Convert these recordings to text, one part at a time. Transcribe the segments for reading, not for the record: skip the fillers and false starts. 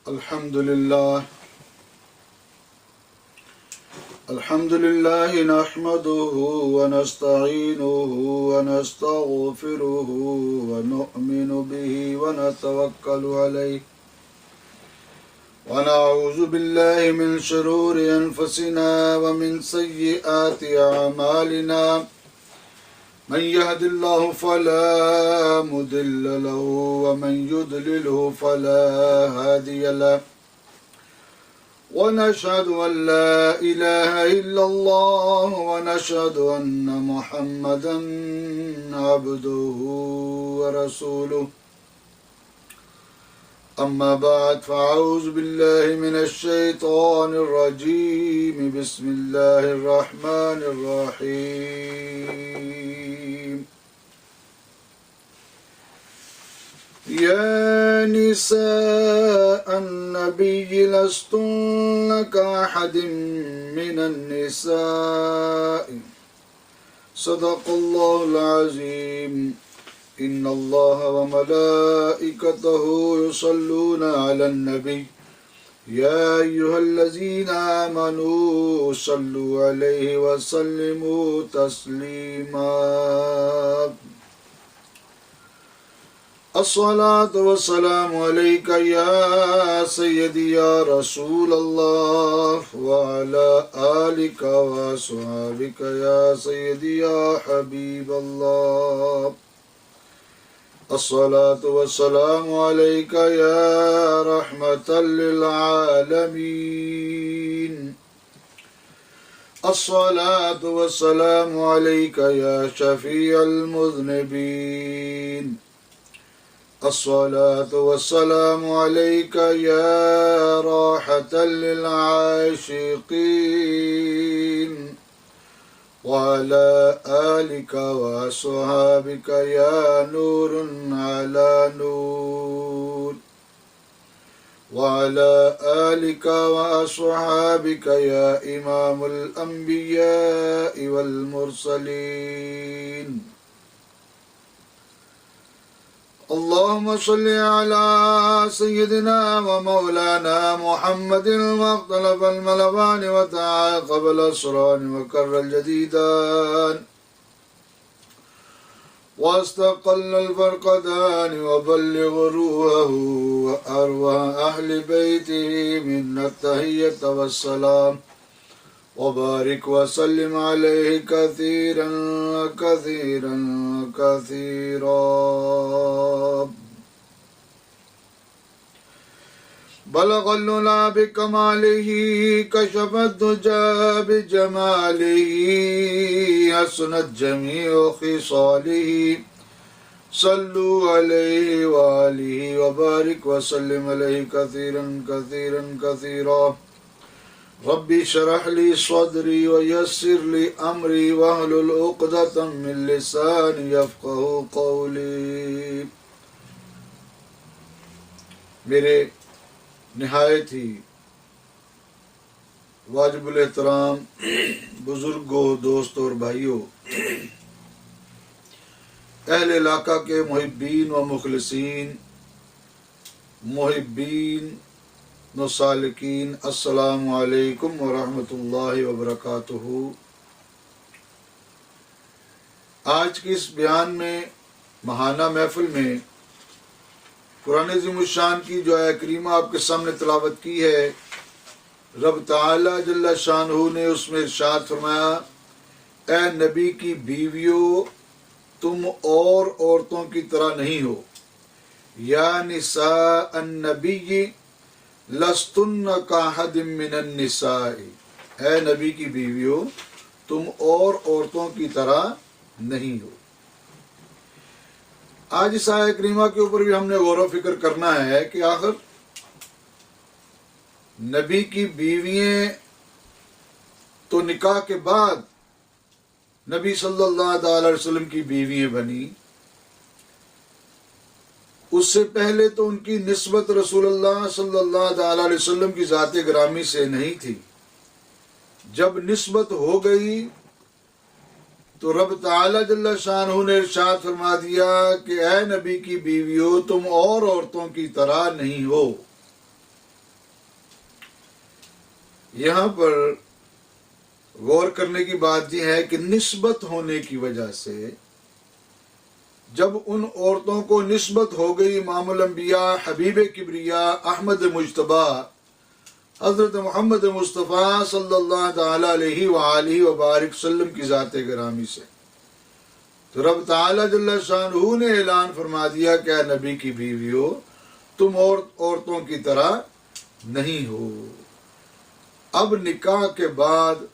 الحمد لله نحمده ونستعينه ونستغفره ونؤمن به ونتوكل عليه ونعوذ بالله من شرور أنفسنا ومن سيئات أعمالنا من يهد الله فلا مضل له ومن يضلله فلا هادي له ونشهد أن لا إله إلا الله ونشهد أن محمدا عبده ورسوله أما بعد فأعوذ بالله من الشيطان الرجيم بسم الله الرحمن الرحيم يا نساء النبي لستن كأحد من النساء صدق الله العظيم إن الله وملائكته يصلون على النبي يا أيها الذين آمنوا صلوا عليه وسلموا تسليما الصلاة والسلام عليك يا سيدي يا رسول الله وعلى آلك وأصحابك يا سيدي يا حبيب الله الصلاة والسلام عليك يا رحمة للعالمين الصلاة والسلام عليك يا شفيع المذنبين الصلاة والسلام عليك يا راحة للعاشقين وعلى آلك وأصحابك يا نور على نور وعلى آلك وأصحابك يا إمام الأنبياء والمرسلين اللهم صل على سيدنا ومولانا محمد واختلف الملوان وتعاقب الأسران وكر الجديدان واستقل الفرقدان وبلغ روحه وأرواح أهل بيته منا التحية والسلام وبارك وسلم عليه كثيرا كثيرا كثيرا بلغ العلا بكماله كشف الدجى بجماله حسنت جميع خصاله صلوا عليه وآله وبارك وسلم عليه كثيرا كثيرا كثيرا ربي اشرح لي صدري ويسر لي أمري واحلل عقدة من لساني يفقهوا قولي میرے نہایت ہی واجب الاحترام بزرگوں، دوستوں اور بھائیوں، اہل علاقہ کے محبین و مخلصین، محبین و سالکین، السلام علیکم ورحمۃ اللہ وبرکاتہ۔ آج کی اس بیان میں، ماہانہ محفل میں، قرآن عظیم الشان کی جو آیہ کریمہ آپ کے سامنے تلاوت کی ہے، رب تعالی جل شانہ نے اس میں ارشاد فرمایا، اے نبی کی بیویوں، تم اور عورتوں کی طرح نہیں ہو۔ یا نساء النبی لستن کاحد من النساء، اے نبی کی بیویوں، تم اور عورتوں کی طرح نہیں ہو۔ آج اس آیہ کریمہ کے اوپر بھی ہم نے غور و فکر کرنا ہے کہ آخر نبی کی بیوییں تو نکاح کے بعد نبی صلی اللہ علیہ وسلم کی بیوییں بنی، اس سے پہلے تو ان کی نسبت رسول اللہ صلی اللہ علیہ وسلم کی ذات گرامی سے نہیں تھی۔ جب نسبت ہو گئی تو رب تعالی جل شانہ نے ارشاد فرما دیا کہ اے نبی کی بیویوں، تم اور عورتوں کی طرح نہیں ہو۔ یہاں پر غور کرنے کی بات یہ ہے کہ نسبت ہونے کی وجہ سے جب ان عورتوں کو نسبت ہو گئی امام الانبیاء حبیب کبریا احمد مجتبی حضرت محمد مصطفیٰ صلی اللہ تعالی علیہ وآلہ وبارک وسلم کی ذات گرامی سے، تو رب تعالی جل شانہ نے اعلان فرما دیا کہ اے نبی کی بیویو تم عورتوں کی طرح نہیں ہو۔ اب نکاح کے بعد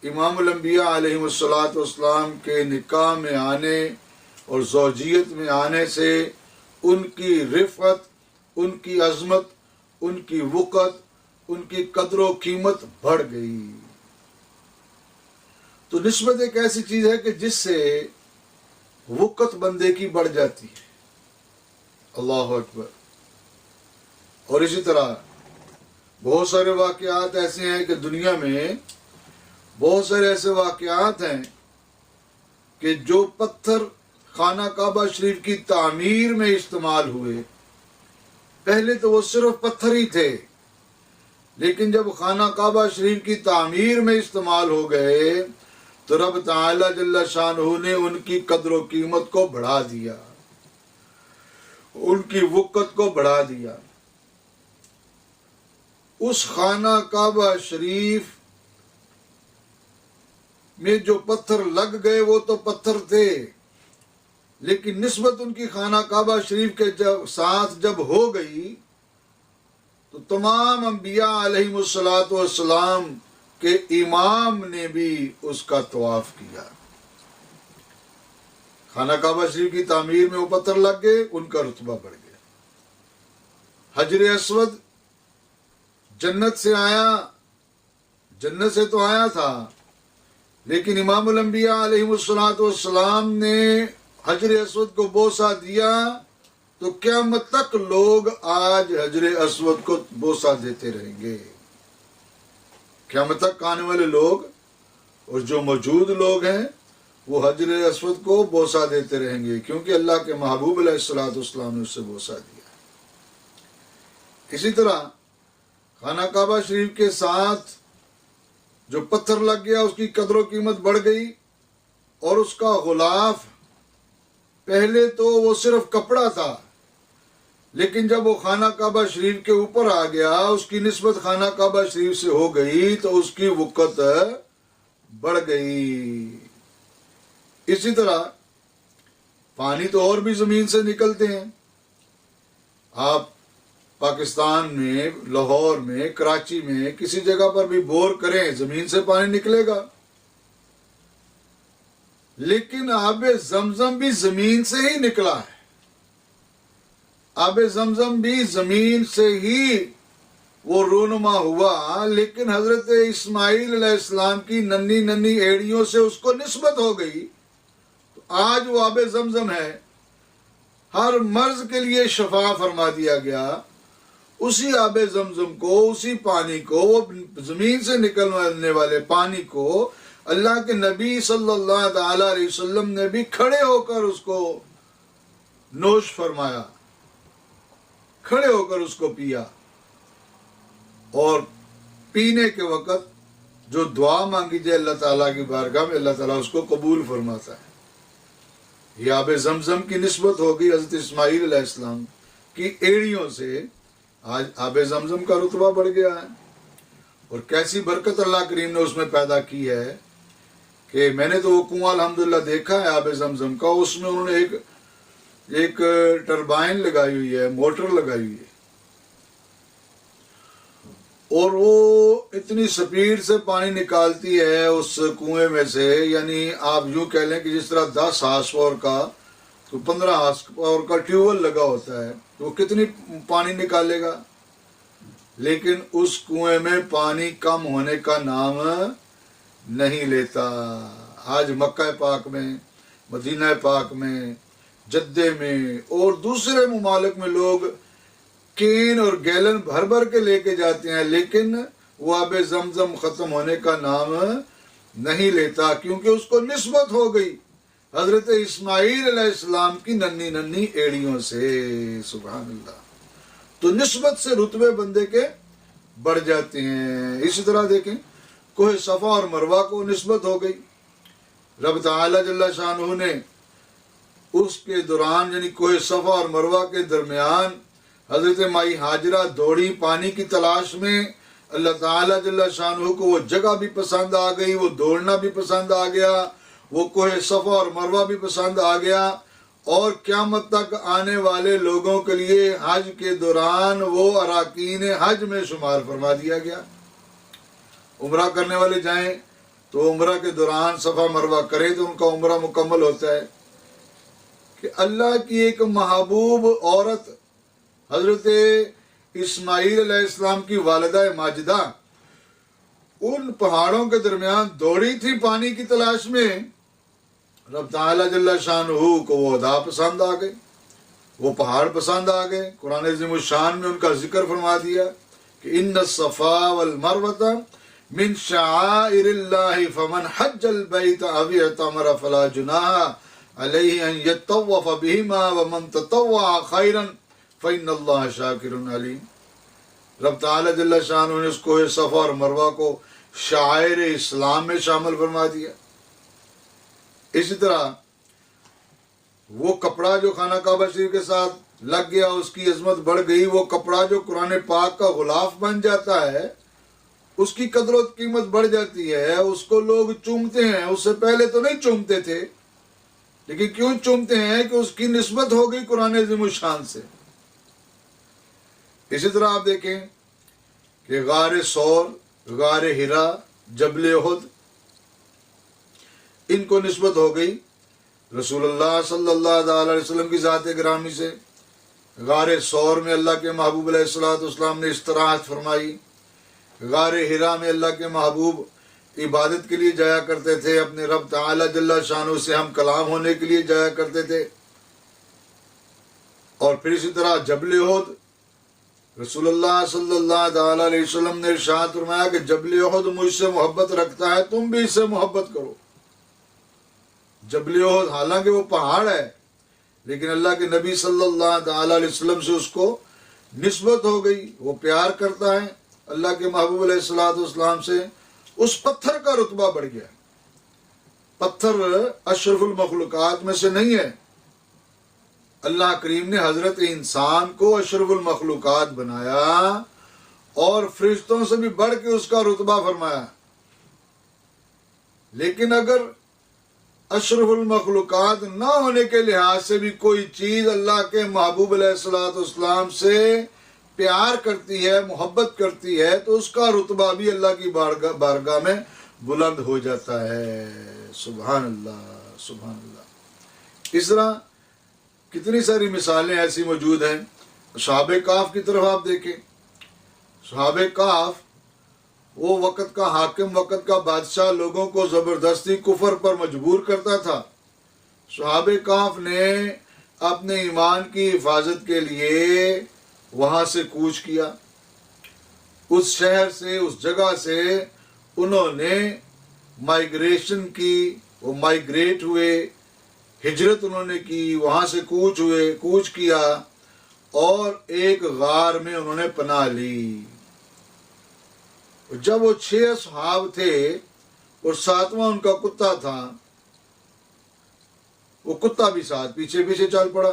امام الانبیاء علیہ السلام کے نکاح میں آنے اور زوجیت میں آنے سے ان کی رفعت، ان کی عظمت، ان کی وقت، ان کی قدر و قیمت بڑھ گئی۔ تو نسبت ایک ایسی چیز ہے کہ جس سے وقت بندے کی بڑھ جاتی ہے۔ اللہ اکبر۔ اور اسی طرح بہت سارے واقعات ایسے ہیں کہ دنیا میں بہت سارے ایسے واقعات ہیں کہ جو پتھر خانہ کعبہ شریف کی تعمیر میں استعمال ہوئے، پہلے تو وہ صرف پتھر ہی تھے، لیکن جب خانہ کعبہ شریف کی تعمیر میں استعمال ہو گئے تو رب تعالی جل شانہ نے ان کی قدر و قیمت کو بڑھا دیا، ان کی وقت کو بڑھا دیا۔ اس خانہ کعبہ شریف میں جو پتھر لگ گئے وہ تو پتھر تھے، لیکن نسبت ان کی خانہ کعبہ شریف کے ساتھ جب ہو گئی تو تمام انبیاء علیہ السلام کے امام نے بھی اس کا طواف کیا۔ خانہ کعبہ شریف کی تعمیر میں وہ پتھر لگ گئے، ان کا رتبہ بڑھ گیا۔ حجر اسود جنت سے آیا، جنت سے تو آیا تھا، لیکن امام الانبیاء علیہ السلام نے حجر اسود کو بوسہ دیا تو قیامت تک لوگ آج حجر اسود کو بوسہ دیتے رہیں گے۔ قیامت تک آنے والے لوگ اور جو موجود لوگ ہیں وہ حجر اسود کو بوسہ دیتے رہیں گے، کیونکہ اللہ کے محبوب علیہ السلام نے اس سے بوسہ دیا۔ اسی طرح خانہ کعبہ شریف کے ساتھ جو پتھر لگ گیا اس کی قدر و قیمت بڑھ گئی، اور اس کا غلاف پہلے تو وہ صرف کپڑا تھا، لیکن جب وہ خانہ کعبہ شریف کے اوپر آ گیا، اس کی نسبت خانہ کعبہ شریف سے ہو گئی تو اس کی وقت بڑھ گئی۔ اسی طرح پانی تو اور بھی زمین سے نکلتے ہیں۔ آپ پاکستان میں، لاہور میں، کراچی میں کسی جگہ پر بھی بور کریں زمین سے پانی نکلے گا، لیکن آب زمزم بھی زمین سے ہی نکلا ہے۔ آب زمزم بھی زمین سے ہی وہ رونما ہوا، لیکن حضرت اسماعیل علیہ السلام کی ننھی ننھی ایڑیوں سے اس کو نسبت ہو گئی، تو آج وہ آب زمزم ہے۔ ہر مرض کے لیے شفا فرما دیا گیا۔ اسی آب زمزم کو، اسی پانی کو، وہ زمین سے نکلنے والے پانی کو اللہ کے نبی صلی اللہ تعالی علیہ وسلم نے بھی کھڑے ہو کر اس کو نوش فرمایا، کھڑے ہو کر اس کو پیا، اور پینے کے وقت جو دعا مانگی جائے اللہ تعالیٰ کی بارگاہ میں، اللہ تعالیٰ اس کو قبول فرماتا ہے۔ یہ آب زمزم کی نسبت ہوگی حضرت اسماعیل علیہ السلام کی ایڑیوں سے، آج آب زمزم کا رتبہ بڑھ گیا ہے۔ اور کیسی برکت اللہ کریم نے اس میں پیدا کی ہے کہ میں نے تو وہ کنواں الحمدللہ دیکھا ہے آب زمزم کا، اس میں انہوں نے ایک ٹربائن لگائی ہوئی ہے، موٹر لگائی ہوئی ہے، اور وہ اتنی سپیڈ سے پانی نکالتی ہے اس کنویں میں سے، یعنی آپ یوں کہہ لیں کہ جس طرح 10 ہارس پاور کا تو 15 ہارس پاور کا ٹیوب ویل لگا ہوتا ہے تو وہ کتنی پانی نکالے گا، لیکن اس کنویں میں پانی کم ہونے کا نام نہیں لیتا۔ آج مکہ پاک میں، مدینہ پاک میں، جدے میں اور دوسرے ممالک میں لوگ کین اور گیلن بھر بھر کے لے کے جاتے ہیں، لیکن وہ آب زمزم ختم ہونے کا نام نہیں لیتا، کیونکہ اس کو نسبت ہو گئی حضرت اسماعیل علیہ السلام کی ننھی ننھی ایڑیوں سے۔ سبحان اللہ۔ تو نسبت سے رتبے بندے کے بڑھ جاتے ہیں۔ اسی طرح دیکھیں کوہ صفا اور مروہ کو نسبت ہو گئی، رب تعالی جل شانہ نے اس کے دوران یعنی کوہ صفا اور مروہ کے درمیان حضرت مائی ہاجرہ دوڑی پانی کی تلاش میں، اللہ تعالی جل شانہ کو وہ جگہ بھی پسند آ گئی، وہ دوڑنا بھی پسند آ گیا، وہ کوہ صفا اور مروہ بھی پسند آ گیا، اور قیامت تک آنے والے لوگوں کے لیے حج کے دوران وہ اراکین حج میں شمار فرما دیا گیا۔ عمرہ کرنے والے جائیں تو عمرہ کے دوران صفا مروہ کریں تو ان کا عمرہ مکمل ہوتا ہے۔ کہ اللہ کی ایک محبوب عورت حضرت اسماعیل علیہ السلام کی والدہ ماجدہ ان پہاڑوں کے درمیان دوڑی تھی پانی کی تلاش میں، رب تعالی جل شانہ کو وہ ادا پسند آ گئے، وہ پہاڑ پسند آ گئے۔ قرآن عظیم الشان میں ان کا ذکر فرما دیا کہ ان الصفا والمروہ من شعائر اللہ فمن حج البیت او اعتمر فلا جناح علیہ ان یطوف بہما ومن تطوع خیرا فإن اللہ شاکر علیم۔ رب تعالی جل شانہ نے اس کوہ صفا اور مروہ کو شعائر اسلام میں شامل فرما دیا۔ اسی طرح وہ کپڑا جو خانہ کعبہ شریف کے ساتھ لگ گیا، اس کی عظمت بڑھ گئی، وہ کپڑا جو قرآن پاک کا غلاف بن جاتا ہے اس کی قدر و قیمت بڑھ جاتی ہے، اس کو لوگ چومتے ہیں، اس سے پہلے تو نہیں چومتے تھے، لیکن کیوں چومتے ہیں کہ اس کی نسبت ہو گئی قرآن عظیم الشان سے۔ اسی طرح آپ دیکھیں کہ غار ثور، غار ہرا، جبل احد، ان کو نسبت ہو گئی رسول اللہ صلی اللہ علیہ وسلم کی ذات گرامی سے۔ غار ثور میں اللہ کے محبوب علیہ السلام نے استراحت فرمائی، غار ہرا میں اللہ کے محبوب عبادت کے لیے جایا کرتے تھے، اپنے رب تعالی جل شانہ سے ہم کلام ہونے کے لیے جایا کرتے تھے۔ اور پھر اسی طرح جبل احد، رسول اللہ صلی اللہ علیہ وسلم نے ارشاد فرمایا کہ جبل احد مجھ سے محبت رکھتا ہے، تم بھی اس سے محبت کرو۔ جبل احد حالانکہ وہ پہاڑ ہے، لیکن اللہ کے نبی صلی اللہ علیہ وسلم سے اس کو نسبت ہو گئی، وہ پیار کرتا ہے اللہ کے محبوب علیہ السلام سے، اس پتھر کا رتبہ بڑھ گیا۔ پتھر اشرف المخلوقات میں سے نہیں ہے، اللہ کریم نے حضرت انسان کو اشرف المخلوقات بنایا اور فرشتوں سے بھی بڑھ کے اس کا رتبہ فرمایا۔ لیکن اگر اشرف المخلوقات نہ ہونے کے لحاظ سے بھی کوئی چیز اللہ کے محبوب علیہ السلام سے پیار کرتی ہے، محبت کرتی ہے، تو اس کا رتبہ بھی اللہ کی بارگاہ میں بلند ہو جاتا ہے۔ سبحان اللہ، سبحان اللہ۔ اس طرح کتنی ساری مثالیں ایسی موجود ہیں۔ صحابہ کہف کی طرف آپ دیکھیں، صحابہ کہف وہ وقت کا حاکم، وقت کا بادشاہ لوگوں کو زبردستی کفر پر مجبور کرتا تھا۔ صحابہ کہف نے اپنے ایمان کی حفاظت کے لیے وہاں سے کوچ کیا، اس شہر سے، اس جگہ سے انہوں نے مائیگریشن کی، وہ مائیگریٹ ہوئے، ہجرت انہوں نے کی، وہاں سے کوچ کیا اور ایک غار میں انہوں نے پناہ لی۔ جب وہ 6 اصحاب تھے اور 7واں ان کا کتا تھا، وہ کتا بھی ساتھ پیچھے پیچھے چل پڑا۔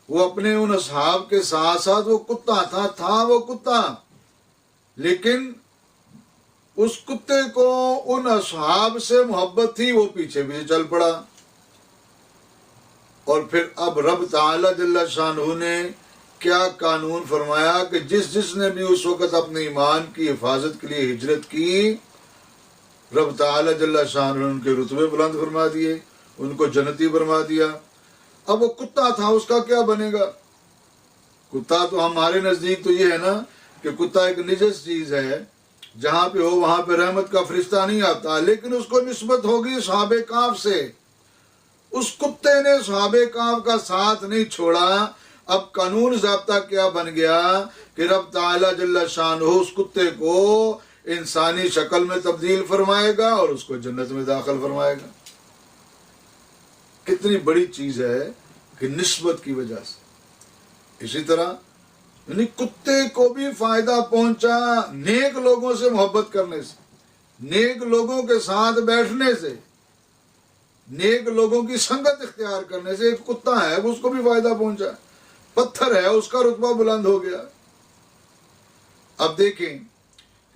وہ اپنے ان اصحاب کے ساتھ ساتھ وہ کتا تھا وہ کتا، لیکن اس کتے کو ان اصحاب سے محبت تھی، وہ پیچھے پیچھے چل پڑا۔ اور پھر اب رب تعالی جل شانہ نے کیا قانون فرمایا کہ جس نے بھی اس وقت اپنے ایمان کی حفاظت کے لیے ہجرت کی، رب تعالی جل شانہ نے ان کے رتبے بلند فرما دیے، ان کو جنتی فرما دیا۔ اب وہ کتا تھا، اس کا کیا بنے گا؟ کتا تو ہمارے نزدیک تو یہ ہے نا کہ کتا ایک نجس چیز ہے، جہاں پہ ہو وہاں پہ رحمت کا فرشتہ نہیں آتا، لیکن اس کو نسبت ہوگی صحابہ کہف سے۔ اس کتے نے صحابہ کہف کا ساتھ نہیں چھوڑا۔ اب قانون ضابطہ کیا بن گیا کہ رب تعالی جل شانہ اس کتے کو انسانی شکل میں تبدیل فرمائے گا اور اس کو جنت میں داخل فرمائے گا۔ کتنی بڑی چیز ہے کہ نسبت کی وجہ سے۔ اسی طرح یعنی کتے کو بھی فائدہ پہنچا نیک لوگوں سے محبت کرنے سے، نیک لوگوں کے ساتھ بیٹھنے سے، نیک لوگوں کی سنگت اختیار کرنے سے۔ ایک کتا ہے اس کو بھی فائدہ پہنچا، پتھر ہے اس کا رتبہ بلند ہو گیا۔ اب دیکھیں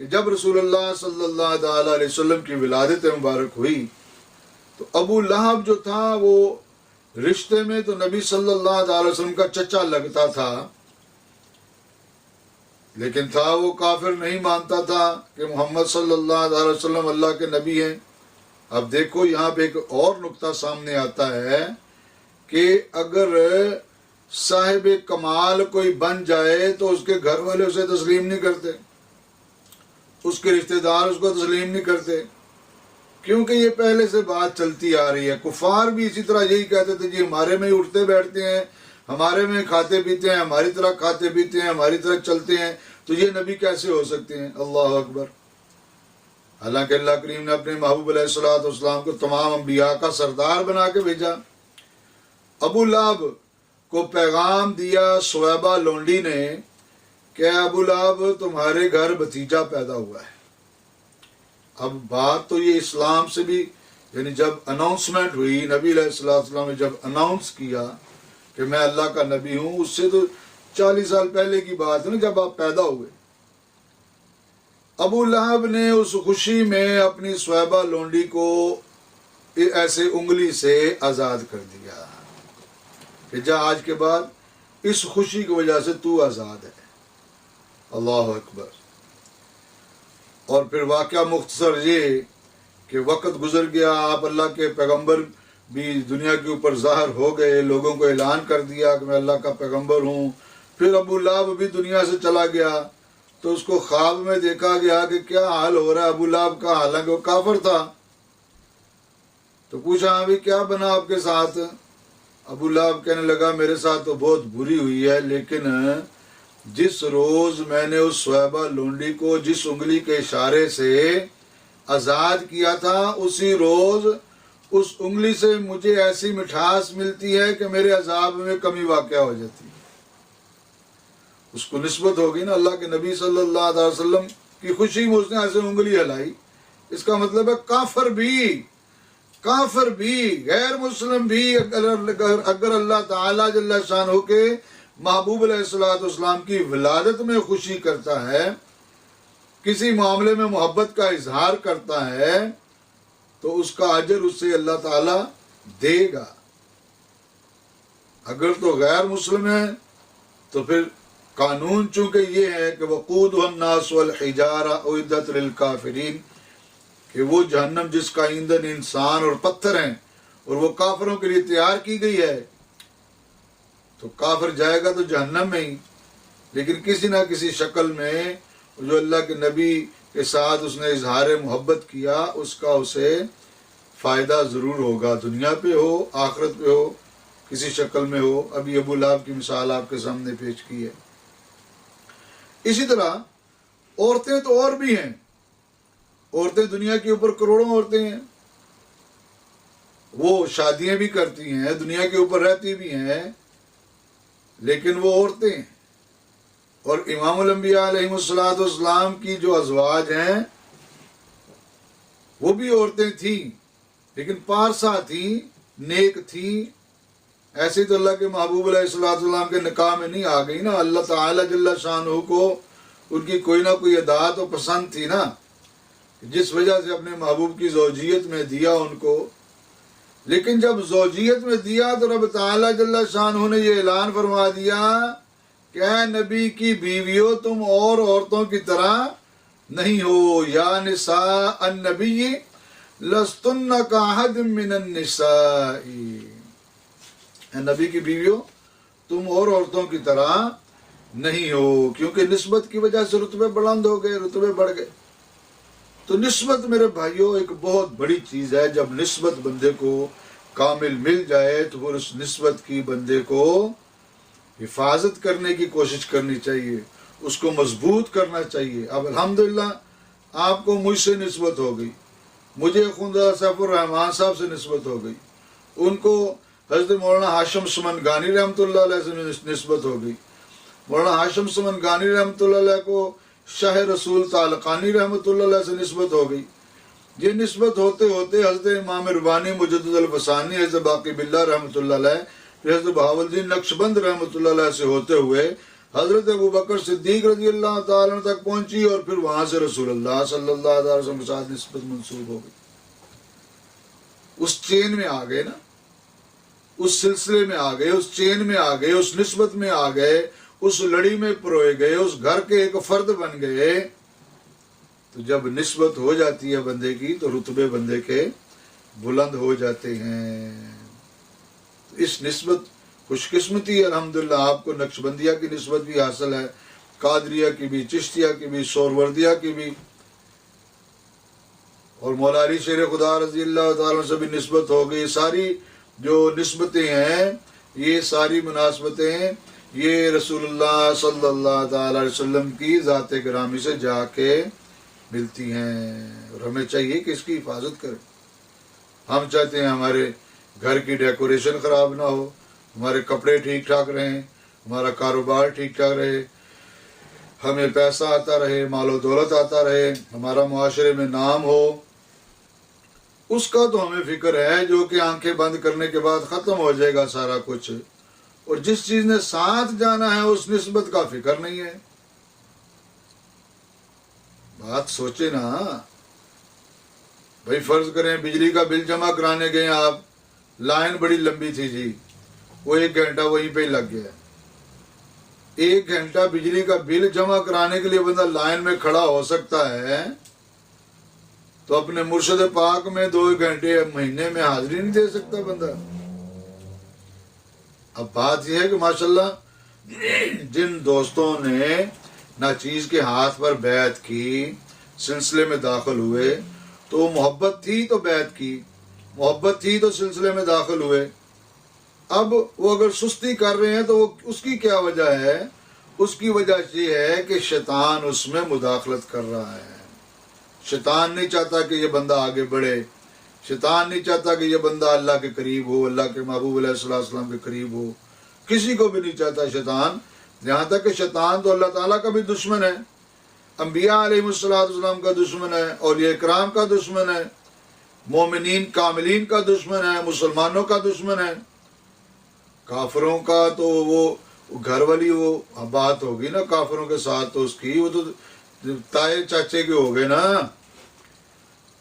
کہ جب رسول اللہ صلی اللہ تعالی علیہ وسلم کی ولادت مبارک ہوئی تو ابو لہب جو تھا وہ رشتے میں تو نبی صلی اللہ تعالی وسلم کا چچا لگتا تھا، لیکن تھا وہ کافر، نہیں مانتا تھا کہ محمد صلی اللہ تعالی وسلم اللہ کے نبی ہیں۔ اب دیکھو یہاں پہ ایک اور نقطہ سامنے آتا ہے کہ اگر صاحب کمال کوئی بن جائے تو اس کے گھر والے اسے تسلیم نہیں کرتے، اس کے رشتہ دار اس کو تسلیم نہیں کرتے، کیونکہ یہ پہلے سے بات چلتی آ رہی ہے۔ کفار بھی اسی طرح یہی کہتے تھے جی ہمارے میں اٹھتے بیٹھتے ہیں، ہمارے میں کھاتے پیتے ہیں، ہماری طرح کھاتے پیتے ہیں، ہماری طرح چلتے ہیں، تو یہ نبی کیسے ہو سکتے ہیں؟ اللہ اکبر۔ حالانکہ اللہ کریم نے اپنے محبوب علیہ الصلوۃ والسلام کو تمام انبیاء کا سردار بنا کے بھیجا۔ ابو لہب کو پیغام دیا سویبہ لونڈی نے کہ ابو لہب تمہارے گھر بھتیجا پیدا ہوا ہے۔ اب بات تو یہ اسلام سے بھی، یعنی جب اناؤنسمنٹ ہوئی، نبی علیہ السلام نے جب اناؤنس کیا کہ میں اللہ کا نبی ہوں، اس سے تو 40 سال پہلے کی بات ہے نا، جب آپ پیدا ہوئے۔ ابو لہب نے اس خوشی میں اپنی سویبہ لونڈی کو ایسے انگلی سے آزاد کر دیا کہ جا آج کے بعد اس خوشی کی وجہ سے تو آزاد ہے۔ اللہ اکبر۔ اور پھر واقعہ مختصر یہ کہ وقت گزر گیا، آپ اللہ کے پیغمبر بھی دنیا کے اوپر ظاہر ہو گئے، لوگوں کو اعلان کر دیا کہ میں اللہ کا پیغمبر ہوں۔ پھر ابو لہب بھی دنیا سے چلا گیا تو اس کو خواب میں دیکھا گیا کہ کیا حال ہو رہا ہے ابو لہب کا، حالانکہ وہ کافر تھا۔ تو پوچھا ابھی کیا بنا آپ کے ساتھ؟ ابو لہب کہنے لگا میرے ساتھ تو بہت بری ہوئی ہے، لیکن جس روز میں نے اس سویبہ لونڈی کو جس انگلی کے اشارے سے آزاد کیا تھا، اسی روز اس انگلی سے مجھے ایسی مٹھاس ملتی ہے کہ میرے عذاب میں کمی واقع ہو جاتی ہے۔ اس کو نسبت ہوگی نا اللہ کے نبی صلی اللہ علیہ وسلم کی خوشی میں اس نے ایسے انگلی ہلائی۔ اس کا مطلب ہے کافر بھی غیر مسلم بھی اگر اللہ تعالیٰ جل شانہ کے محبوب علیہ الصلوۃ والسلام کی ولادت میں خوشی کرتا ہے، کسی معاملے میں محبت کا اظہار کرتا ہے، تو اس کا اجر اس سے اللہ تعالیٰ دے گا۔ اگر تو غیر مسلم ہے تو پھر قانون چونکہ یہ ہے کہ وقودها الناس والحجارہ اعدت للکافرین، کہ وہ جہنم جس کا ایندھن انسان اور پتھر ہیں اور وہ کافروں کے لیے تیار کی گئی ہے، تو کافر جائے گا تو جہنم میں ہی، لیکن کسی نہ کسی شکل میں جو اللہ کے نبی کے ساتھ اس نے اظہار محبت کیا، اس کا اسے فائدہ ضرور ہوگا، دنیا پہ ہو آخرت پہ ہو، کسی شکل میں ہو۔ ابھی ابو لہب کی مثال آپ کے سامنے پیش کی ہے۔ اسی طرح عورتیں تو اور بھی ہیں، عورتیں دنیا کے اوپر کروڑوں عورتیں ہیں، وہ شادیاں بھی کرتی ہیں، دنیا کے اوپر رہتی بھی ہیں، لیکن وہ عورتیں ہیں۔ اور امام الانبیاء علیہ السلام کی جو ازواج ہیں وہ بھی عورتیں تھیں، لیکن پارسا تھیں، نیک تھیں۔ ایسے تو اللہ کے محبوب علیہ السلام کے نکاح میں نہیں آ گئی نا، اللہ تعالیٰ جل شانہ کو ان کی کوئی نہ کوئی ادا تو پسند تھی نا، جس وجہ سے اپنے محبوب کی زوجیت میں دیا ان کو۔ لیکن جب زوجیت میں دیا تو رب تعالیٰ جل شانہ نے یہ اعلان فرما دیا کہ اے نبی کی بیویوں تم اور عورتوں کی طرح نہیں ہو، یا نساء النبی لستن کاحد من النساء، اے نبی کی بیویوں تم اور عورتوں کی طرح نہیں ہو، کیونکہ نسبت کی وجہ سے رتبے بلند ہو گئے، رتبے بڑھ گئے۔ تو نسبت میرے بھائیوں ایک بہت بڑی چیز ہے۔ جب نسبت بندے کو کامل مل جائے تو پھر اس نسبت کی بندے کو حفاظت کرنے کی کوشش کرنی چاہیے، اس کو مضبوط کرنا چاہیے۔ اب الحمدللہ آپ کو مجھ سے نسبت ہو گئی، مجھے خواجہ سیف الرحمان صاحب سے نسبت ہو گئی، ان کو حضرت مولانا ہاشم سمن گانی رحمۃ اللہ علیہ سے نسبت ہو گئی، مولانا ہاشم سمنگانی رحمتہ اللہ کو شاہ رسول تعلقانی رحمتہ اللہ سے نسبت ہو گئی. یہ نسبت ہوتے ہوتے حضرت امام ربانی مجدد الفسانی، حضرت باقی باللہ رحمۃ اللہ علیہ، پھر حضرت بہاول الدین نقشبند رحمۃ اللہ علیہ سے ہوتے ہوئے حضرت ابوبکر صدیق رضی اللہ تعالیٰ عنہ تک پہنچی، اور پھر وہاں سے رسول اللہ صلی اللہ علیہ وسلم کے ساتھ نسبت منسوب ہو گئی. اس چین میں آ گئے نا، اس سلسلے میں آ گئے، اس چین میں آ گئے، اس نسبت میں آ گئے، اس لڑی میں پروئے گئے، اس گھر کے ایک فرد بن گئے. تو جب نسبت ہو جاتی ہے بندے کی تو رتبے بندے کے بلند ہو جاتے ہیں. اس نسبت خوش قسمتی الحمدللہ آپ کو نقشبندیہ کی نسبت بھی حاصل ہے، قادریہ کی بھی، چشتیہ کی بھی، سوروردیہ کی بھی، اور مولا علی شیر خدا رضی اللہ تعالیٰ سے بھی نسبت ہو گئی. ساری جو نسبتیں ہیں، یہ ساری مناسبتیں یہ رسول اللہ صلی اللہ تعالیٰ علیہ وسلم کی ذات گرامی سے جا کے ملتی ہیں، اور ہمیں چاہیے کہ اس کی حفاظت کریں. ہم چاہتے ہیں ہمارے گھر کی ڈیکوریشن خراب نہ ہو، ہمارے کپڑے ٹھیک ٹھاک رہیں، ہمارا کاروبار ٹھیک ٹھاک رہے، ہمیں پیسہ آتا رہے، مال و دولت آتا رہے، ہمارا معاشرے میں نام ہو. اس کا تو ہمیں فکر ہے جو کہ آنکھیں بند کرنے کے بعد ختم ہو جائے گا سارا کچھ، اور جس چیز نے ساتھ جانا ہے اس نسبت کا فکر نہیں ہے. بات سوچے نا بھائی، فرض کریں بجلی کا بل جمع کرانے گئے آپ، لائن بڑی لمبی تھی جی، وہ 1 گھنٹہ وہیں پہ ہی لگ گیا. 1 گھنٹہ بجلی کا بل جمع کرانے کے لیے بندہ لائن میں کھڑا ہو سکتا ہے، تو اپنے مرشد پاک میں 2 گھنٹے مہینے میں حاضری نہیں دے سکتا بندہ. اب بات یہ ہے کہ ماشاءاللہ جن دوستوں نے ناچیز کے ہاتھ پر بیعت کی، سلسلے میں داخل ہوئے، تو محبت تھی تو بیعت کی، محبت تھی تو سلسلے میں داخل ہوئے. اب وہ اگر سستی کر رہے ہیں تو وہ اس کی کیا وجہ ہے؟ اس کی وجہ یہ ہے کہ شیطان اس میں مداخلت کر رہا ہے. شیطان نہیں چاہتا کہ یہ بندہ آگے بڑھے، شیطان نہیں چاہتا کہ یہ بندہ اللہ کے قریب ہو، اللہ کے محبوب علیہ السلام کے قریب ہو. کسی کو بھی نہیں چاہتا شیطان، یہاں تک کہ شیطان تو اللہ تعالیٰ کا بھی دشمن ہے، انبیاء علیہ السلام کا دشمن ہے، اولیاء کرام کا دشمن ہے، مومنین کاملین کا دشمن ہے، مسلمانوں کا دشمن ہے. کافروں کا تو وہ گھر والی وہ بات ہوگی نا، کافروں کے ساتھ تو اس کی وہ تو تائے چاچے کے ہو گئے نا.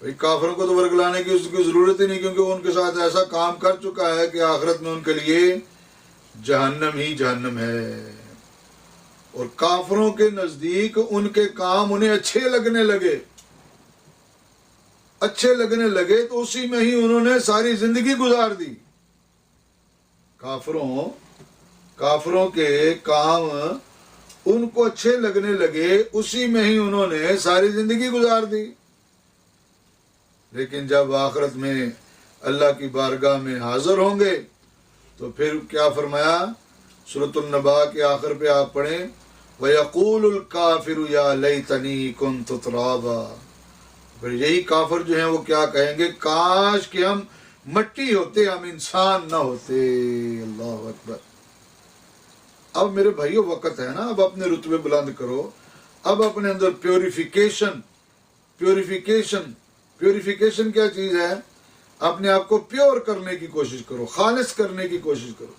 بھائی کافروں کو تو ورگلانے کی اس کی ضرورت ہی نہیں، کیونکہ وہ ان کے ساتھ ایسا کام کر چکا ہے کہ آخرت میں ان کے لیے جہنم ہی جہنم ہے. اور کافروں کے نزدیک ان کے کام انہیں اچھے لگنے لگے تو اسی میں ہی انہوں نے ساری زندگی گزار دی. کافروں کے کام ان کو اچھے لگنے لگے، اسی میں ہی انہوں نے ساری زندگی گزار دی. لیکن جب آخرت میں اللہ کی بارگاہ میں حاضر ہوں گے تو پھر کیا فرمایا؟ سورۃ النبا کے آخر پہ آپ پڑھیں، وَيَقُولُ الْكَافِرُ يَا لَيْتَنِي كُنْتُ تُرَابًا. پھر یہی کافر جو ہیں وہ کیا کہیں گے؟ کاش کہ ہم مٹی ہوتے، ہم انسان نہ ہوتے. اللہ اکبر. اب میرے بھائیو وقت ہے نا، اب اپنے رتبے بلند کرو، اب اپنے اندر پیوریفیکیشن کیا چیز ہے؟ اپنے آپ کو پیور کرنے کی کوشش کرو، خالص کرنے کی کوشش کرو،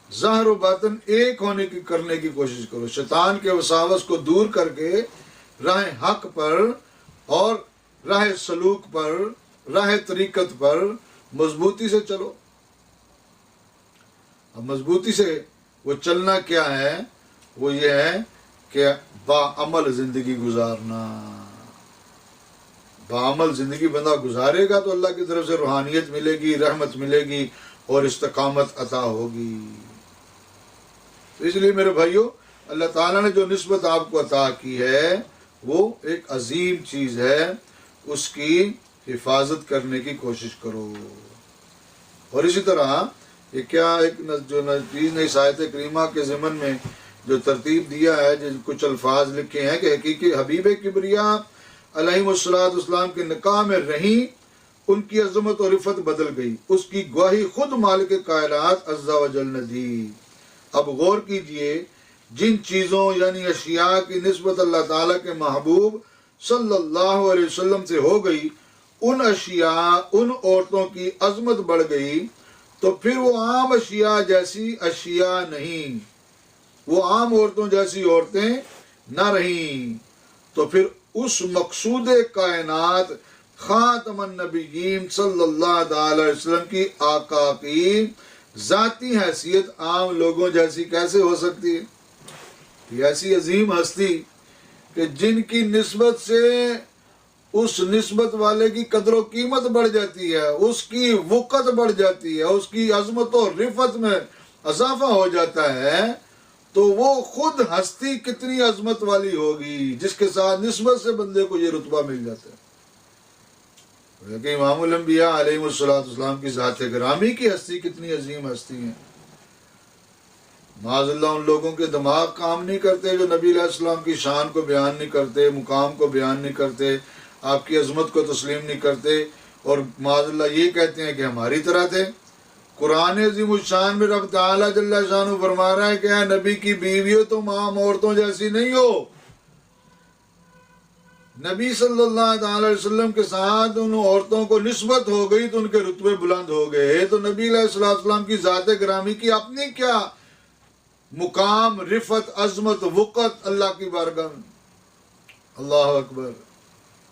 ظاہر و باطن ایک ہونے کی کرنے کی کوشش کرو. شیطان کے وساوس کو دور کر کے راہ حق پر اور راہ سلوک پر، راہ طریقت پر مضبوطی سے چلو. اب مضبوطی سے وہ چلنا کیا ہے؟ وہ یہ ہے کہ باعمل زندگی گزارنا. باعمل زندگی بندہ گزارے گا تو اللہ کی طرف سے روحانیت ملے گی، رحمت ملے گی اور استقامت عطا ہوگی. تو اس لیے میرے بھائیو، اللہ تعالیٰ نے جو نسبت آپ کو عطا کی ہے وہ ایک عظیم چیز ہے، اس کی حفاظت کرنے کی کوشش کرو. اور اسی طرح یہ کیا ایک جو چیز نے اس آیت کریمہ کے ضمن میں جو ترتیب دیا ہے، جو کچھ الفاظ لکھے ہیں کہ حقیقی حبیب کبریا علیہ السلام کے نکاح میں رہیں، ان کی عظمت اور رفت بدل گئی. اس کی گواہی خود مالک کائنات عز و جل نے دی. اب غور کیجئے، جن چیزوں یعنی اشیاء کی نسبت اللہ تعالیٰ کے محبوب صلی اللہ علیہ وسلم سے ہو گئی، ان اشیاء، ان عورتوں کی عظمت بڑھ گئی، تو پھر وہ عام اشیاء جیسی اشیاء نہیں، وہ عام عورتوں جیسی عورتیں نہ رہیں، تو پھر اس مقصود کائنات خاتم النبیین صلی اللہ تعالی علیہ وسلم کی آقا کی ذاتی حیثیت عام لوگوں جیسی کیسے ہو سکتی ہے؟ یہ ایسی عظیم ہستی کہ جن کی نسبت سے اس نسبت والے کی قدر و قیمت بڑھ جاتی ہے، اس کی وقت بڑھ جاتی ہے، اس کی عظمت و رفعت میں اضافہ ہو جاتا ہے، تو وہ خود ہستی کتنی عظمت والی ہوگی جس کے ساتھ نسبت سے بندے کو یہ رتبہ مل جاتا ہے۔ لیکن امام الانبیاء علیہ السلام کی ذات گرامی کی ہستی کتنی عظیم ہستی ہیں۔ معاذ اللہ ان لوگوں کے دماغ کام نہیں کرتے جو نبی علیہ السلام کی شان کو بیان نہیں کرتے، مقام کو بیان نہیں کرتے، آپ کی عظمت کو تسلیم نہیں کرتے، اور معاذ اللہ یہ کہتے ہیں کہ ہماری طرح تھے۔ قرآن عظیم الشان میں رب تعالیٰ جل شانہ فرما رہا ہے کہ اے نبی کی بیویوں تم عام عورتوں جیسی نہیں ہو۔ نبی صلی اللہ تعالی علیہ وسلم کے ساتھ ان عورتوں کو نسبت ہو گئی تو ان کے رتبے بلند ہو گئے، تو نبی علیہ السلام کی ذات گرامی کی اپنی کیا مقام، رفعت، عظمت، وقت اللہ کی بارگاہ میں۔ اللہ اکبر۔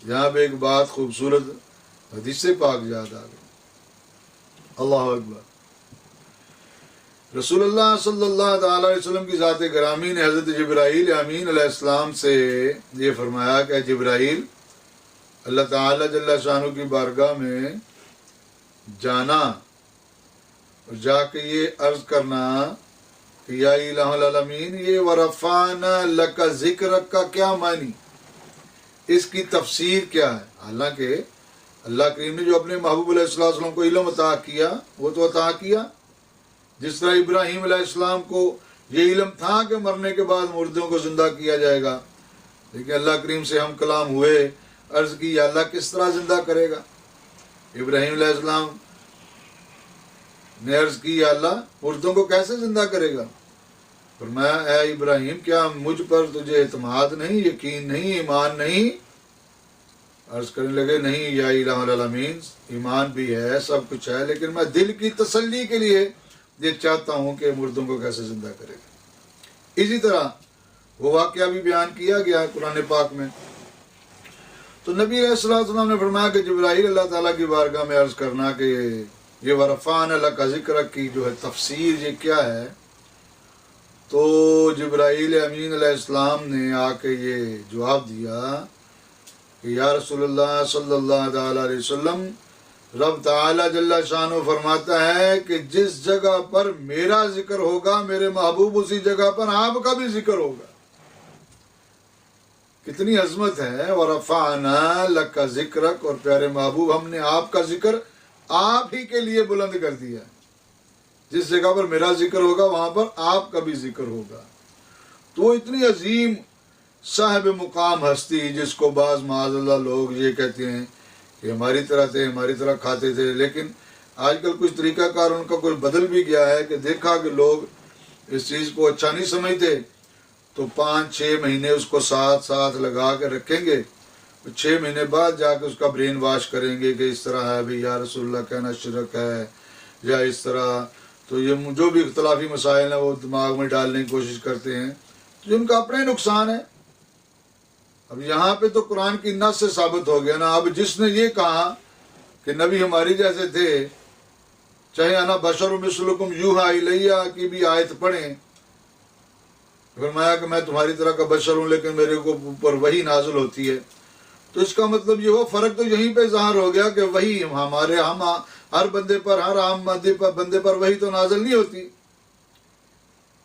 یہاں پہ ایک بات خوبصورت حدیث پاک یاد آ گئی۔ اللہ اکبر۔ رسول اللہ صلی اللہ تعالی علیہ وسلم کی ذات گرامی نے حضرت جبرائیل امین علیہ السلام سے یہ فرمایا کہ جبرائیل، اللہ تعالی جل شانہ کی بارگاہ میں جانا اور جا کے یہ عرض کرنا کہ یا الہ العالمین، یہ ورفعنا لک ذکرک کا کیا معنی، اس کی تفسیر کیا ہے؟ حالانکہ اللہ کریم نے جو اپنے محبوب علیہ السلام کو علم عطا کیا وہ تو عطا کیا، جس طرح ابراہیم علیہ السلام کو یہ علم تھا کہ مرنے کے بعد مردوں کو زندہ کیا جائے گا، لیکن اللہ کریم سے ہم کلام ہوئے، عرض کی یا اللہ کس طرح زندہ کرے گا؟ ابراہیم علیہ السلام نے عرض کی یا اللہ مردوں کو کیسے زندہ کرے گا؟ فرمایا اے ابراہیم کیا مجھ پر تجھے اعتماد نہیں، یقین نہیں، ایمان نہیں؟ عرض کرنے لگے نہیں یا الہ العالمین، ایمان بھی ہے، سب کچھ ہے، لیکن میں دل کی تسلی کے لیے یہ چاہتا ہوں کہ مردوں کو کیسے زندہ کرے گا۔ اسی طرح وہ واقعہ بھی بیان کیا گیا ہے قرآن پاک میں۔ تو نبی علیہ السلام نے فرمایا کہ جبرائیل اللہ تعالیٰ کی بارگاہ میں عرض کرنا کہ یہ ورفعنا لک ذکرک کی جو ہے تفسیر یہ کیا ہے؟ تو جبرائیل امین علیہ السلام نے آ کے یہ جواب دیا کہ یا رسول اللہ صلی اللہ تعالی علیہ وسلم، رب تعالی جل شانہ فرماتا ہے کہ جس جگہ پر میرا ذکر ہوگا میرے محبوب، اسی جگہ پر آپ کا بھی ذکر ہوگا۔ کتنی عظمت ہے، ورفعنا لک ذکرک، اور پیارے محبوب ہم نے آپ کا ذکر آپ ہی کے لیے بلند کر دیا۔ جس جگہ پر میرا ذکر ہوگا وہاں پر آپ کا بھی ذکر ہوگا۔ تو اتنی عظیم صاحب مقام ہستی جس کو بعض معاذ اللہ لوگ یہ کہتے ہیں کہ ہماری طرح تھے، ہماری طرح کھاتے تھے، لیکن آج کل کچھ طریقہ کار ان کا کوئی بدل بھی گیا ہے کہ دیکھا کہ لوگ اس چیز کو اچھا نہیں سمجھتے تو 5-6 مہینے اس کو ساتھ ساتھ لگا کے رکھیں گے، 6 مہینے بعد جا کے اس کا برین واش کریں گے کہ اس طرح ہے بھی یا رسول اللہ کہنا شرک ہے یا اس طرح، تو یہ جو بھی اختلافی مسائل ہیں وہ دماغ میں ڈالنے کی کوشش کرتے ہیں، جو ان کا اپنا ہی نقصان ہے۔ اب یہاں پہ تو قرآن کی نص سے ثابت ہو گیا نا۔ اب جس نے یہ کہا کہ نبی ہماری جیسے تھے، چاہے انا بشر مثلکم یوحی الیہ کی بھی آیت پڑھیں، فرمایا کہ میں تمہاری طرح کا بشر ہوں لیکن میرے کو اوپر وحی نازل ہوتی ہے، تو اس کا مطلب یہ ہو فرق تو یہیں پہ ظاہر ہو گیا کہ وحی ہم ہر بندے پر، ہر عام بندے پر وحی تو نازل نہیں ہوتی۔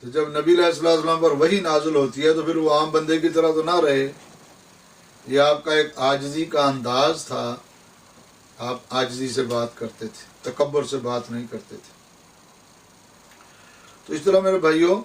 تو جب نبی علیہ السلام پر وحی نازل ہوتی ہے تو پھر وہ عام بندے کی طرح تو نہ رہے۔ یہ آپ کا ایک عاجزی کا انداز تھا، آپ عاجزی سے بات کرتے تھے، تکبر سے بات نہیں کرتے تھے۔ تو اس طرح میرے بھائیوں